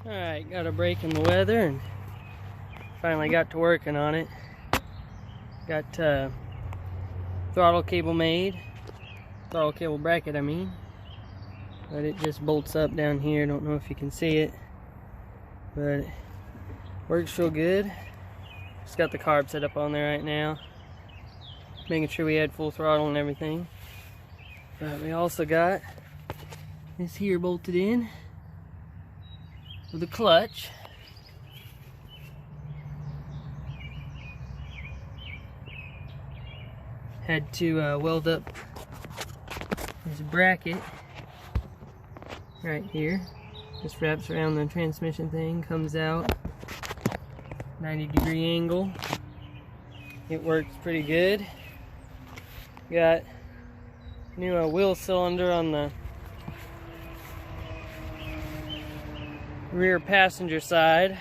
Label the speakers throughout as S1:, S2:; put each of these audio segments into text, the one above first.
S1: Alright, got a break in the weather and finally got to working on it. Got throttle cable made. Throttle cable bracket, I mean. But it just bolts up down here. Don't know if you can see it. But it works real good. Just got the carb set up on there right now. Making sure we had full throttle and everything. But we also got this here bolted in with a clutch. Had to weld up this bracket right here. Just wraps around the transmission thing, comes out 90-degree angle. It works pretty good. Got new wheel cylinder on the rear passenger side.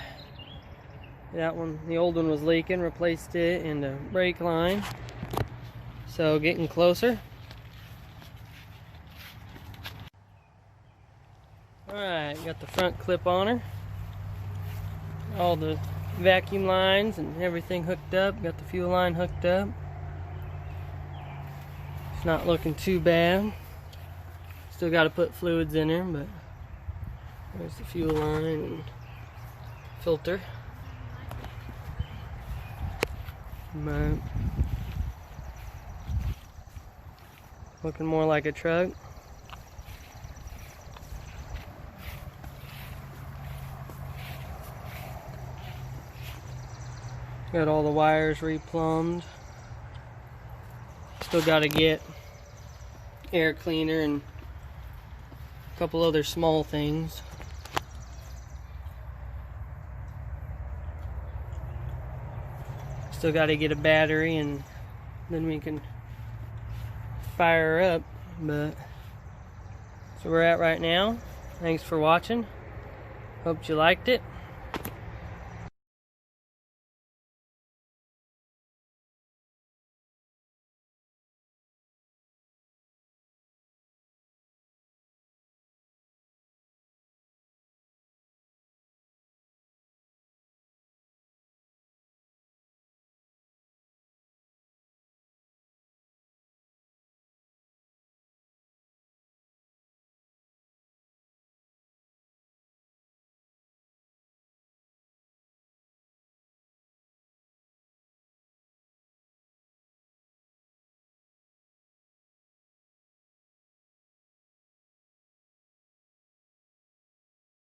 S1: That one, the old one was leaking, replaced it, and the brake line. So getting closer. Alright, got the front clip on her. All the vacuum lines and everything hooked up. Got the fuel line hooked up. It's not looking too bad. Still got to put fluids in there, but there's the fuel line and filter. But looking more like a truck. Got all the wires replumbed. Still got to get air cleaner and a couple other small things. Still got to get a battery and then we can fire her up. But that's where we're at right now. Thanks for watching. Hope you liked it.